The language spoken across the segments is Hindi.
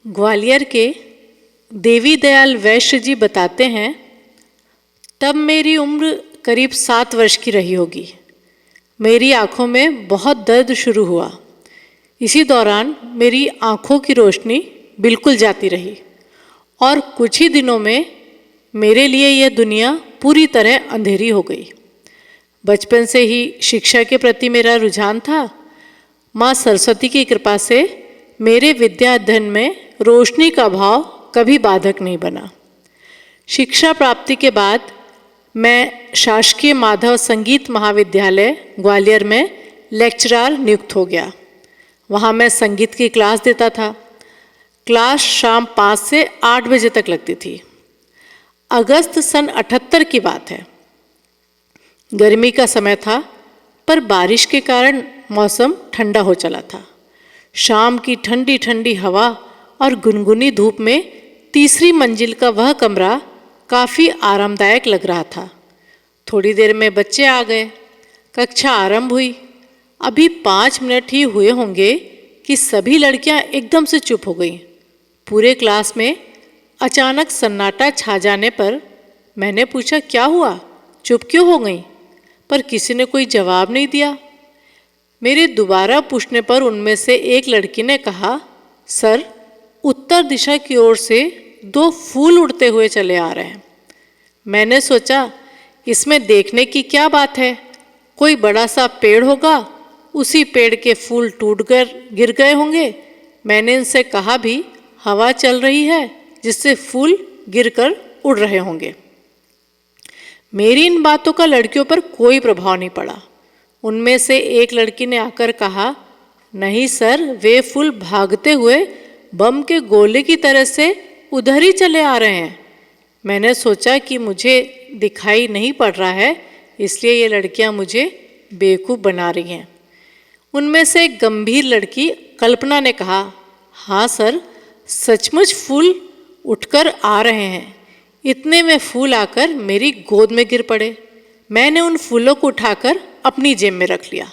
ग्वालियर के देवी दयाल वैश्य जी बताते हैं, तब मेरी उम्र करीब 7 वर्ष की रही होगी। मेरी आँखों में बहुत दर्द शुरू हुआ। इसी दौरान मेरी आँखों की रोशनी बिल्कुल जाती रही और कुछ ही दिनों में मेरे लिए यह दुनिया पूरी तरह अंधेरी हो गई। बचपन से ही शिक्षा के प्रति मेरा रुझान था। माँ सरस्वती की कृपा से मेरे विद्या अध्ययन में रोशनी का भाव कभी बाधक नहीं बना। शिक्षा प्राप्ति के बाद मैं शासकीय माधव संगीत महाविद्यालय ग्वालियर में लेक्चरर नियुक्त हो गया। वहाँ मैं संगीत की क्लास देता था। क्लास शाम 5 से 8 बजे तक लगती थी। अगस्त सन 78 की बात है। गर्मी का समय था, पर बारिश के कारण मौसम ठंडा हो चला था। शाम की ठंडी ठंडी हवा और गुनगुनी धूप में तीसरी मंजिल का वह कमरा काफ़ी आरामदायक लग रहा था। थोड़ी देर में बच्चे आ गए। कक्षा आरंभ हुई। अभी 5 मिनट ही हुए होंगे कि सभी लड़कियां एकदम से चुप हो गईं। पूरे क्लास में अचानक सन्नाटा छा जाने पर मैंने पूछा, क्या हुआ, चुप क्यों हो गई? पर किसी ने कोई जवाब नहीं दिया। मेरे दोबारा पूछने पर उनमें से एक लड़की ने कहा, सर, उत्तर दिशा की ओर से 2 फूल उड़ते हुए चले आ रहे हैं। मैंने सोचा, इसमें देखने की क्या बात है, कोई बड़ा सा पेड़ होगा, उसी पेड़ के फूल टूट कर गिर गए होंगे। मैंने इनसे कहा भी, हवा चल रही है जिससे फूल गिरकर उड़ रहे होंगे। मेरी इन बातों का लड़कियों पर कोई प्रभाव नहीं पड़ा। उनमें से एक लड़की ने आकर कहा, नहीं सर, वे फूल भागते हुए बम के गोले की तरह से उधर ही चले आ रहे हैं। मैंने सोचा कि मुझे दिखाई नहीं पड़ रहा है, इसलिए ये लड़कियां मुझे बेवकूफ़ बना रही हैं। उनमें से एक गंभीर लड़की कल्पना ने कहा, हाँ सर, सचमुच फूल उठकर आ रहे हैं। इतने में फूल आकर मेरी गोद में गिर पड़े। मैंने उन फूलों को उठाकर अपनी जेब में रख लिया।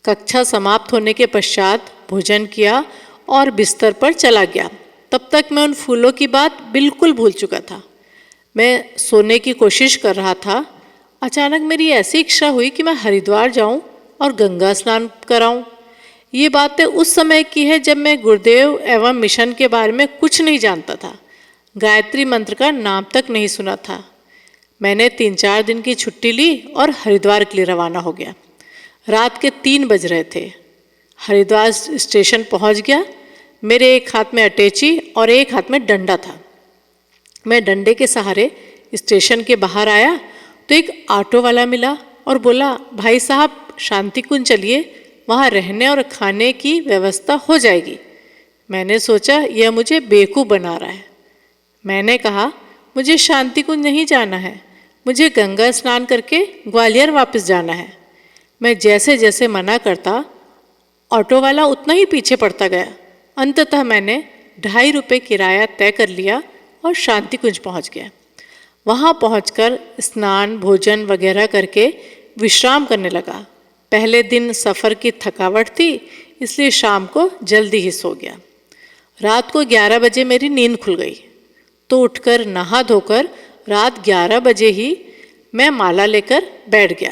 कक्षा समाप्त होने के पश्चात भोजन किया और बिस्तर पर चला गया। तब तक मैं उन फूलों की बात बिल्कुल भूल चुका था। मैं सोने की कोशिश कर रहा था। अचानक मेरी ऐसी इच्छा हुई कि मैं हरिद्वार जाऊं और गंगा स्नान कराऊं। ये बातें उस समय की है जब मैं गुरुदेव एवं मिशन के बारे में कुछ नहीं जानता था। गायत्री मंत्र का नाम तक नहीं सुना था। मैंने 3-4 दिन की छुट्टी ली और हरिद्वार के लिए रवाना हो गया। रात के 3 बज रहे थे। हरिद्वार स्टेशन पहुंच गया। मेरे एक हाथ में अटैची और एक हाथ में डंडा था। मैं डंडे के सहारे स्टेशन के बाहर आया तो एक ऑटो वाला मिला और बोला, भाई साहब, शांति कुंज चलिए, वहाँ रहने और खाने की व्यवस्था हो जाएगी। मैंने सोचा यह मुझे बेवकूफ़ बना रहा है। मैंने कहा, मुझे शांति कुंज नहीं जाना है, मुझे गंगा स्नान करके ग्वालियर वापस जाना है। मैं जैसे जैसे मना करता, ऑटो वाला उतना ही पीछे पड़ता गया। अंततः मैंने 2.5 रुपये किराया तय कर लिया और शांति कुंज पहुँच गया। वहाँ पहुँचकर स्नान भोजन वगैरह करके विश्राम करने लगा। पहले दिन सफ़र की थकावट थी, इसलिए शाम को जल्दी ही सो गया। रात को 11 बजे मेरी नींद खुल गई तो उठकर नहा धोकर रात 11 बजे ही मैं माला लेकर बैठ गया।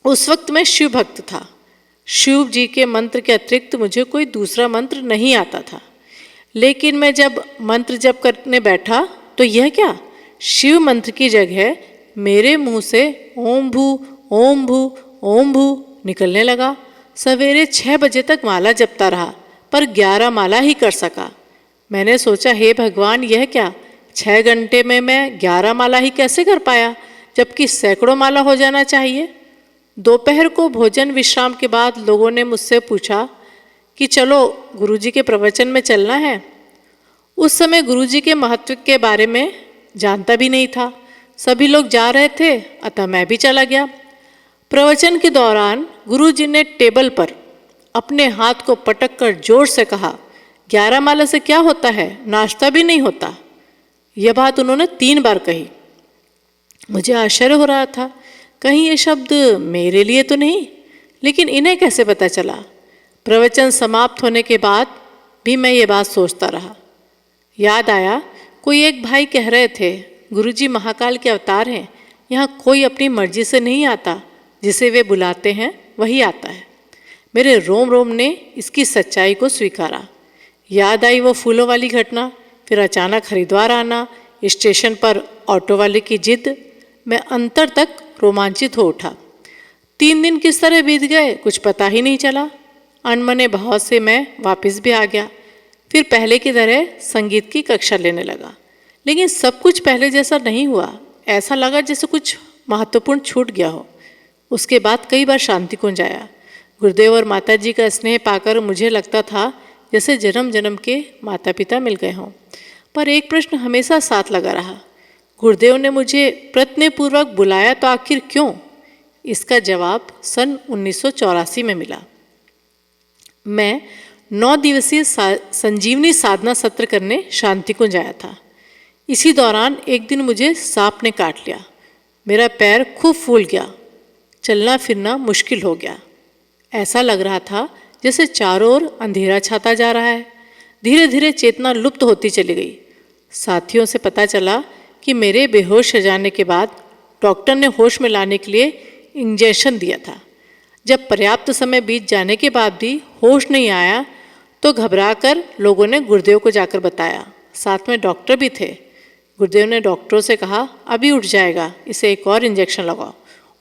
उस वक्त मैं शिव भक्त था। शिव जी के मंत्र के अतिरिक्त मुझे कोई दूसरा मंत्र नहीं आता था। लेकिन मैं जब मंत्र जप करने बैठा तो यह क्या, शिव मंत्र की जगह मेरे मुंह से ओम भू ओम भू ओम भू निकलने लगा। सवेरे 6 बजे तक माला जपता रहा, पर 11 माला ही कर सका। मैंने सोचा, हे भगवान, यह क्या, 6 घंटे में मैं 11 माला ही कैसे कर पाया, जबकि सैकड़ों माला हो जाना चाहिए। दोपहर को भोजन विश्राम के बाद लोगों ने मुझसे पूछा कि चलो गुरुजी के प्रवचन में चलना है। उस समय गुरुजी के महत्व के बारे में जानता भी नहीं था। सभी लोग जा रहे थे, अतः मैं भी चला गया। प्रवचन के दौरान गुरुजी ने टेबल पर अपने हाथ को पटक कर जोर से कहा, 11 माला से क्या होता है, नाश्ता भी नहीं होता। यह बात उन्होंने 3 बार कही। मुझे आश्चर्य हो रहा था, कहीं ये शब्द मेरे लिए तो नहीं, लेकिन इन्हें कैसे पता चला। प्रवचन समाप्त होने के बाद भी मैं ये बात सोचता रहा। याद आया, कोई एक भाई कह रहे थे, गुरुजी महाकाल के अवतार हैं, यहाँ कोई अपनी मर्जी से नहीं आता, जिसे वे बुलाते हैं वही आता है। मेरे रोम रोम ने इसकी सच्चाई को स्वीकारा। याद आई वो फूलों वाली घटना, फिर अचानक हरिद्वार आना, स्टेशन पर ऑटो वाले की जिद। मैं अंतर तक रोमांचित हो उठा। 3 दिन किस तरह बीत गए कुछ पता ही नहीं चला। अनमने भाव से मैं वापस भी आ गया। फिर पहले की तरह संगीत की कक्षा लेने लगा, लेकिन सब कुछ पहले जैसा नहीं हुआ। ऐसा लगा जैसे कुछ महत्वपूर्ण छूट गया हो। उसके बाद कई बार शांति कुंज आया। गुरुदेव और माता जी का स्नेह पाकर मुझे लगता था जैसे जन्म जन्म के माता पिता मिल गए हों। पर एक प्रश्न हमेशा साथ लगा रहा, गुरुदेव ने मुझे प्रयत्नपूर्वक बुलाया तो आखिर क्यों? इसका जवाब सन 1984 में मिला। मैं 9 दिवसीय संजीवनी साधना सत्र करने शांति कुंज आया था। इसी दौरान एक दिन मुझे सांप ने काट लिया। मेरा पैर खूब फूल गया, चलना फिरना मुश्किल हो गया। ऐसा लग रहा था जैसे चारों ओर अंधेरा छाता जा रहा है। धीरे धीरे चेतना लुप्त होती चली गई। साथियों से पता चला कि मेरे बेहोश हो जाने के बाद डॉक्टर ने होश में लाने के लिए इंजेक्शन दिया था। जब पर्याप्त समय बीत जाने के बाद भी होश नहीं आया तो घबराकर लोगों ने गुरुदेव को जाकर बताया। साथ में डॉक्टर भी थे। गुरुदेव ने डॉक्टरों से कहा, अभी उठ जाएगा, इसे एक और इंजेक्शन लगाओ।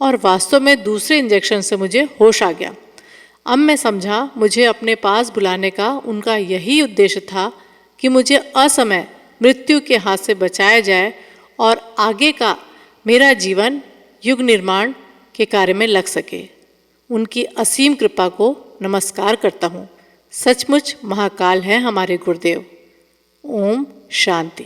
और वास्तव में दूसरे इंजेक्शन से मुझे होश आ गया। अब मैं समझा मुझे अपने पास बुलाने का उनका यही उद्देश्य था कि मुझे असमय मृत्यु के हाथ से बचाया जाए और आगे का मेरा जीवन युग निर्माण के कार्य में लग सके। उनकी असीम कृपा को नमस्कार करता हूँ। सचमुच महाकाल है हमारे गुरुदेव। ओम शांति।